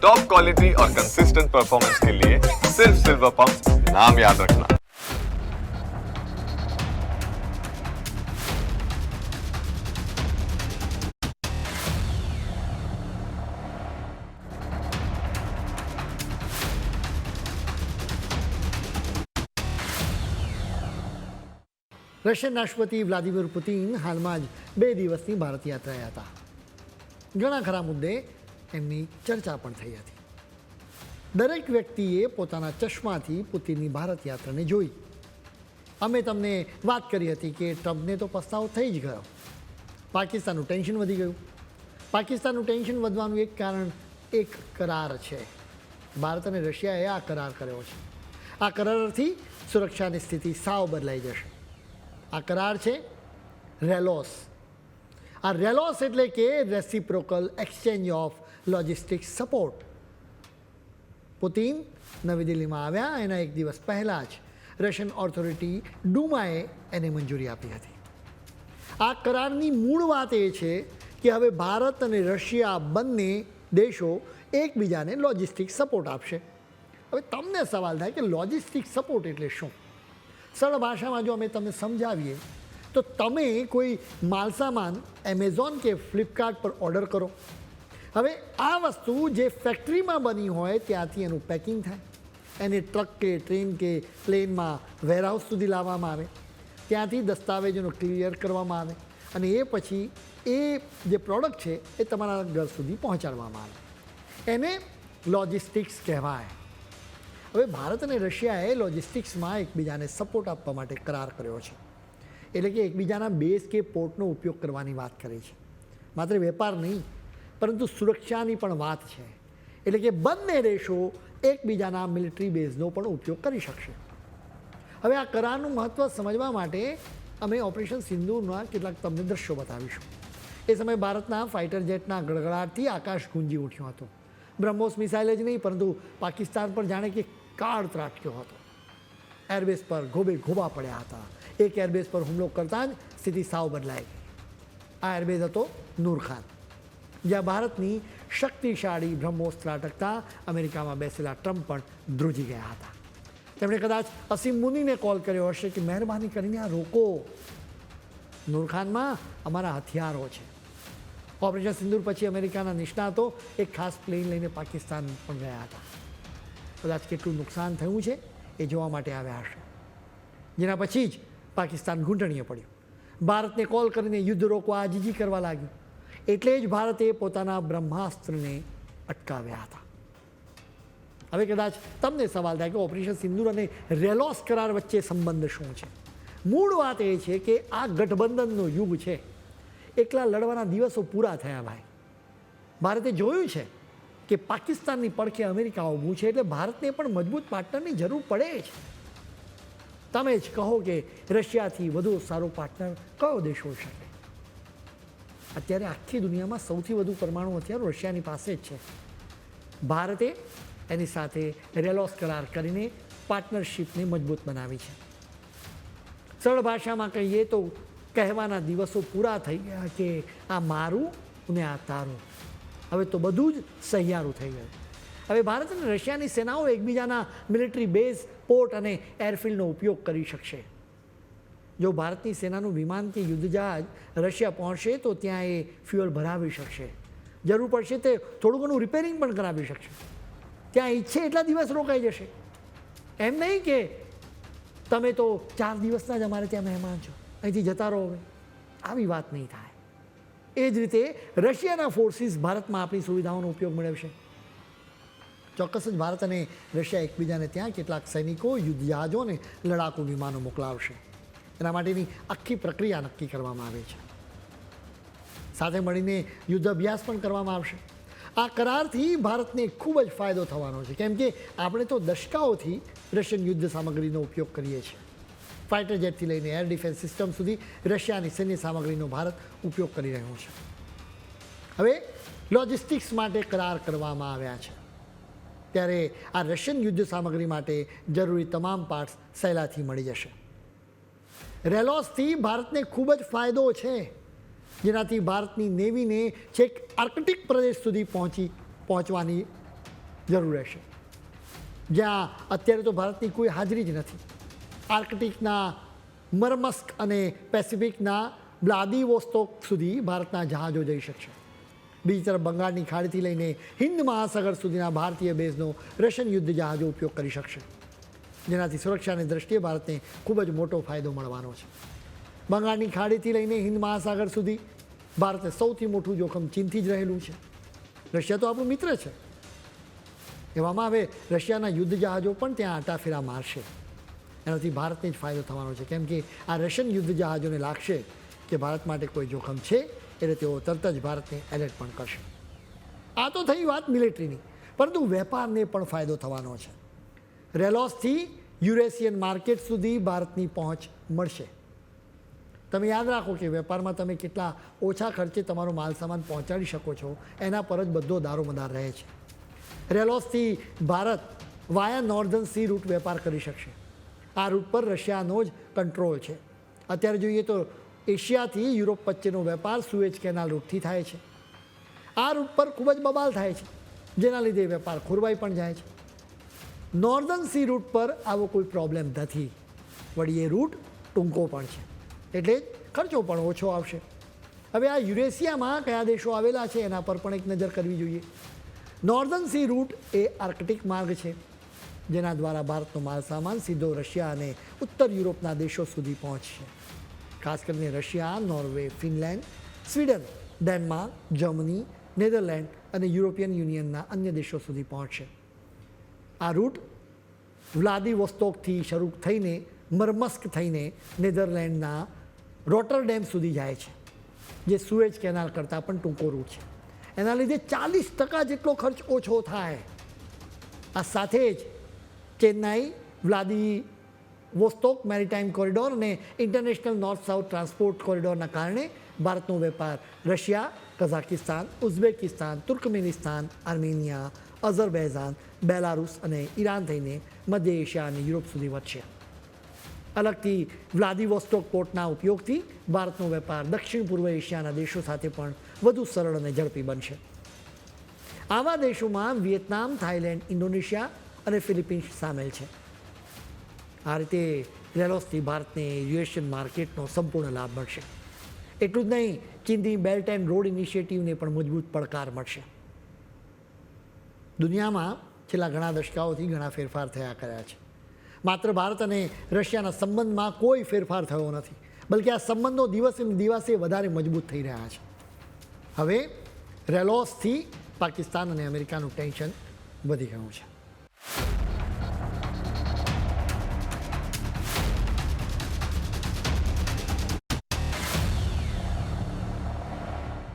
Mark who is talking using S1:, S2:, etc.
S1: Top quality और consistent performance के लिए सिर्फ सिल्वर पंप नाम याद रखना।
S2: રશિયન રાષ્ટ્રપતિ વ્લાદિમીર પુતિન હાલમાં જ 2 દિવસની ભારત યાત્રાએ હતા. ઘણા ખરા મુદ્દે એમની ચર્ચા પણ થઈ હતી. દરેક વ્યક્તિએ પોતાના ચશ્માથી પુતિનની ભારત યાત્રાને જોઈ. અમે તમને વાત કરી હતી કે ટ્રમ્પને તો પસ્તાવો થઈ જ ગયો. પાકિસ્તાનનું ટેન્શન વધી ગયું. પાકિસ્તાનનું ટેન્શન વધવાનું એક કારણ એક કરાર છે. ભારત અને રશિયાએ આ કરાર કર્યો છે. આ કરારથી સુરક્ષાની સ્થિતિ સાવ બદલાઈ જશે. આ કરાર છે રેલોસ. આ રેલોસ એટલે કે reciprocal exchange of logistics support. Putin નવી દિલ્હીમાં આવ્યા એના એક દિવસ પહેલાં જ રશિયન ઓથોરિટી ડુમાએ એને મંજૂરી આપી હતી. આ કરારની મૂળ વાત એ છે કે હવે ભારત અને રશિયા બંને દેશો એકબીજાને લોજિસ્ટિક સપોર્ટ આપશે. હવે તમને સવાલ થાય કે લોજિસ્ટિક સપોર્ટ એટલે શું? સરળ ભાષામાં જો અમે તમને સમજાવીએ તો તમે કોઈ માલસામાન એમેઝોન કે ફ્લિપકાર્ટ પર ઓર્ડર કરો. હવે આ વસ્તુ જે ફેક્ટરીમાં બની હોય ત્યાંથી એનું પેકિંગ થાય, એને ટ્રક કે ટ્રેન કે પ્લેનમાં વેરહાઉસ સુધી લાવવામાં આવે, ત્યાંથી દસ્તાવેજોનો ક્લિયર કરવામાં આવે અને એ પછી એ જે પ્રોડક્ટ છે એ તમારા ઘર સુધી પહોંચાડવામાં આવે. એને લોજિસ્ટિક્સ કહેવાય. હવે ભારત અને રશિયાએ લોજિસ્ટિક્સમાં એકબીજાને સપોર્ટ આપવા માટે કરાર કર્યો છે. એટલે કે એકબીજાના બેઝ કે પોર્ટનો ઉપયોગ કરવાની વાત કરી છે. માત્ર વેપાર નહીં પરંતુ સુરક્ષાની પણ વાત છે. એટલે કે બંને દેશો એકબીજાના મિલિટરી બેઝનો પણ ઉપયોગ કરી શકશે. હવે આ કરારનું મહત્ત્વ સમજવા માટે અમે ઓપરેશન સિંદૂરના કેટલાક તમને દ્રશ્યો બતાવીશું. એ સમયે ભારતના ફાઇટર જેટના ગડગડાટથી આકાશ ગુંજી ઉઠ્યો હતો. બ્રહ્મોસ મિસાઇલ જ નહીં પરંતુ પાકિસ્તાન પર જાણે કે કાળ ત્રાટક્યો હતો. એરબેઝ પર ગોબે ગોબા પડ્યા હતા. એક એરબેઝ પર હુમલો કરતાં જ સ્થિતિ સાવ બદલાઈ ગઈ. આ એરબેઝ હતો નૂર ખાન, જ્યાં ભારતની શક્તિશાળી બ્રહ્મોસ ત્રાટકતા અમેરિકામાં બેસેલા ટ્રમ્પ પણ ધ્રુજી ગયા હતા. તેમણે કદાચ અસીમ મુનીને કોલ કર્યો હશે કે મહેરબાની કરીને આ રોકો. નૂર ખાનમાં અમારા હથિયારો છે. ઓપરેશન સિંદૂર પછી અમેરિકાના નિષ્ણાતો એક ખાસ પ્લેન લઈને પાકિસ્તાન પણ ગયા હતા. કદાચ કેટલું નુકસાન થયું છે એ જોવા માટે આવ્યા હશે. જેના પછી જ પાકિસ્તાન ઘૂંટણીએ પડ્યું. ભારતને કોલ કરીને યુદ્ધ રોકવા આજીજી કરવા લાગ્યું. એટલે જ ભારતે પોતાના બ્રહ્માસ્ત્રને અટકાવ્યા હતા. હવે કદાચ તમને સવાલ થાય કે ઓપરેશન સિંદૂર અને રેલોસ કરાર વચ્ચે સંબંધ શું છે? મૂળ વાત એ છે કે આ ગઠબંધનનો યુગ છે. એકલા લડવાના દિવસો પૂરા થયા ભાઈ. ભારતે જોયું છે કે પાકિસ્તાનની પડખે અમેરિકા ઊભું છે, એટલે ભારતને પણ મજબૂત પાર્ટનરની જરૂર પડે છે. તમે જ કહો કે રશિયાથી વધુ સારો પાર્ટનર કયો દેશ હોઈ શકે? અત્યારે આખી દુનિયામાં સૌથી વધુ પરમાણુ હથિયારો રશિયાની પાસે જ છે. ભારતે એની સાથે રેલોસ કરાર કરીને પાર્ટનરશિપને મજબૂત બનાવી છે. સરળ ભાષામાં કહીએ તો કહેવાના દિવસો પૂરા થઈ ગયા કે આ મારું અને આ તારું. હવે તો બધું જ સહિયારું થઈ ગયું. હવે ભારત અને રશિયાની સેનાઓ એકબીજાના મિલિટરી બેઝ, પોર્ટ અને એરફિલ્ડનો ઉપયોગ કરી શકશે. જો ભારતની સેનાનું વિમાન કે યુદ્ધ જહાજ રશિયા પહોંચશે તો ત્યાં એ ફ્યુઅલ ભરાવી શકશે. જરૂર પડશે તે થોડું ઘણું રિપેરિંગ પણ કરાવી શકશે. ત્યાં ઈચ્છે એટલા દિવસ રોકાઈ જશે. એમ નહીં કે તમે તો 4 દિવસના જ અમારે ત્યાં મહેમાન છો, અહીંથી જતા રહો. હવે આવી વાત નહીં થાય. એ જ રીતે રશિયાના ફોર્સિસ ભારતમાં આપણી સુવિધાઓનો ઉપયોગ મેળવશે. ચોક્કસ જ ભારત અને રશિયા એકબીજાને ત્યાં કેટલાક સૈનિકો, યુદ્ધ જહાજો અને લડાકુ વિમાનો મોકલાવશે. એના માટેની આખી પ્રક્રિયા નક્કી કરવામાં આવે છે. સાથે મળીને યુદ્ધ અભ્યાસ પણ કરવામાં આવશે. આ કરારથી ભારતને ખૂબ જ ફાયદો થવાનો છે, કેમ કે આપણે તો દશકાઓથી રશિયન યુદ્ધ સામગ્રીનો ઉપયોગ કરીએ છીએ. ફાઇટર જેટથી લઈને એર ડિફેન્સ સિસ્ટમ સુધી રશિયાની સૈન્ય સામગ્રીનો ભારત ઉપયોગ કરી રહ્યો છે. હવે લોજિસ્ટિક્સ માટે કરાર કરવામાં આવ્યા છે, ત્યારે આ રશિયન યુદ્ધ સામગ્રી માટે જરૂરી તમામ પાર્ટ્સ સહેલાથી મળી જશે. રેલોસથી ભારતને ખૂબ જ ફાયદો છે, જેનાથી ભારતની નેવીને છેક આર્કટિક પ્રદેશ સુધી પહોંચવાની જરૂર રહેશે, જ્યાં અત્યારે તો ભારતની કોઈ હાજરી જ નથી. આર્કટિકના મરમસ્ક અને પેસિફિકના વ્લાદિવોસ્ટોક સુધી ભારતના જહાજો જઈ શકશે. બીજી તરફ બંગાળની ખાડીથી લઈને હિન્દ મહાસાગર સુધીના ભારતીય બેઝનો રશિયન યુદ્ધ જહાજો ઉપયોગ કરી શકશે, જેનાથી સુરક્ષાની દ્રષ્ટિએ ભારતને ખૂબ જ મોટો ફાયદો મળવાનો છે. બંગાળની ખાડીથી લઈને હિન્દ મહાસાગર સુધી ભારતે સૌથી મોટું જોખમ ચીનથી જ રહેલું છે. રશિયા તો આપણું મિત્ર છે. એવામાં હવે રશિયાના યુદ્ધ જહાજો પણ ત્યાં આટાફેરા મારશે. એનાથી ભારતને જ ફાયદો થવાનો છે, કેમ કે આ રશિયન યુદ્ધ જહાજોને લાગશે કે ભારત માટે કોઈ જોખમ છે, એટલે તેઓ તરત જ ભારતને એલર્ટ પણ કરશે. આ તો થઈ વાત મિલિટરીની, પરંતુ વેપારને પણ ફાયદો થવાનો છે. રેલોસથી યુરેશિયન માર્કેટ સુધી ભારતની પહોંચ મળશે. તમે યાદ રાખો કે વેપારમાં તમે કેટલા ઓછા ખર્ચે તમારો માલ સામાન પહોંચાડી શકો છો, એના પર જ બધો દારોમદાર રહે છે. રેલોસથી ભારત વાયા નોર્ધન સી રૂટ વેપાર કરી શકશે. આ રૂટ પર રશિયાનો જ કંટ્રોલ છે. અત્યારે જોઈએ તો એશિયાથી યુરોપ વચ્ચેનો વેપાર સુએજ કેનાલ રૂટથી થાય છે. આ રૂટ પર ખૂબ જ બબાલ થાય છે, જેના લીધે વેપાર ખોરવાઈ પણ જાય છે. નોર્ધન સી રૂટ પર આવો કોઈ પ્રોબ્લેમ નથી. વળી એ રૂટ ટૂંકો પણ છે, એટલે ખર્ચો પણ ઓછો આવશે. હવે આ યુરેશિયામાં કયા દેશો આવેલા છે એના પર પણ એક નજર કરવી જોઈએ. નોર્ધન સી રૂટ એ આર્કટિક માર્ગ છે, જેના દ્વારા ભારતનો માલ સામાન સીધો રશિયા અને ઉત્તર યુરોપના દેશો સુધી પહોંચશે. ખાસ કરીને Russia, Norway, Finland, Sweden, Denmark, Germany, Netherland અને યુરોપિયન યુનિયનના અન્ય દેશો સુધી પહોંચશે. આ રૂટ વ્લાદિવોસ્ટોકથી શરૂ થઈને મરમસ્ક થઈને નેધરલેન્ડના રોટરડેમ સુધી જાય છે, જે સુએજ કેનાલ કરતાં પણ ટૂંકો રૂટ છે. એના લીધે 40% જેટલો ખર્ચ ઓછો થાય. આ સાથે જ ચેન્નાઈ વ્લાદિવોસ્ટોક મેરીટાઈમ કોરિડોર અને ઇન્ટરનેશનલ નોર્થ સાઉથ ટ્રાન્સપોર્ટ કોરિડોરના કારણે ભારતનો વેપાર Russia, Kazakhstan, Uzbekistan, Turkmenistan, Armenia, Azerbaijan, Belarus અને ઈરાન થઈને મધ્ય એશિયા અને યુરોપ સુધી વધશે. અલગથી વ્લાદિવોસ્ટોક પોર્ટના ઉપયોગથી ભારતનો વેપાર દક્ષિણ પૂર્વ એશિયાના દેશો સાથે પણ વધુ સરળ અને ઝડપી બનશે. આવા દેશોમાં વિયેતનામ, થાઈલેન્ડ, ઇન્ડોનેશિયા અને ફિલિપિન્સ સામેલ છે. આ રીતે રેલોસથી ભારતને યુએશિયન માર્કેટનો સંપૂર્ણ લાભ મળશે. એટલું જ નહીં, ચીનની બેલ્ટ એન્ડ રોડ ઇનિશિયેટિવને પણ મજબૂત પડકાર મળશે. દુનિયામાં છેલ્લા ઘણા દશકાઓથી ઘણા ફેરફાર થયા કર્યા છે. માત્ર ભારત અને રશિયાના સંબંધમાં કોઈ ફેરફાર થયો નથી, બલકે આ સંબંધો દિવસે દિવસે વધારે મજબૂત થઈ રહ્યા છે. હવે રેલોસથી પાકિસ્તાન અને અમેરિકાનું ટેન્શન વધી ગયું છે.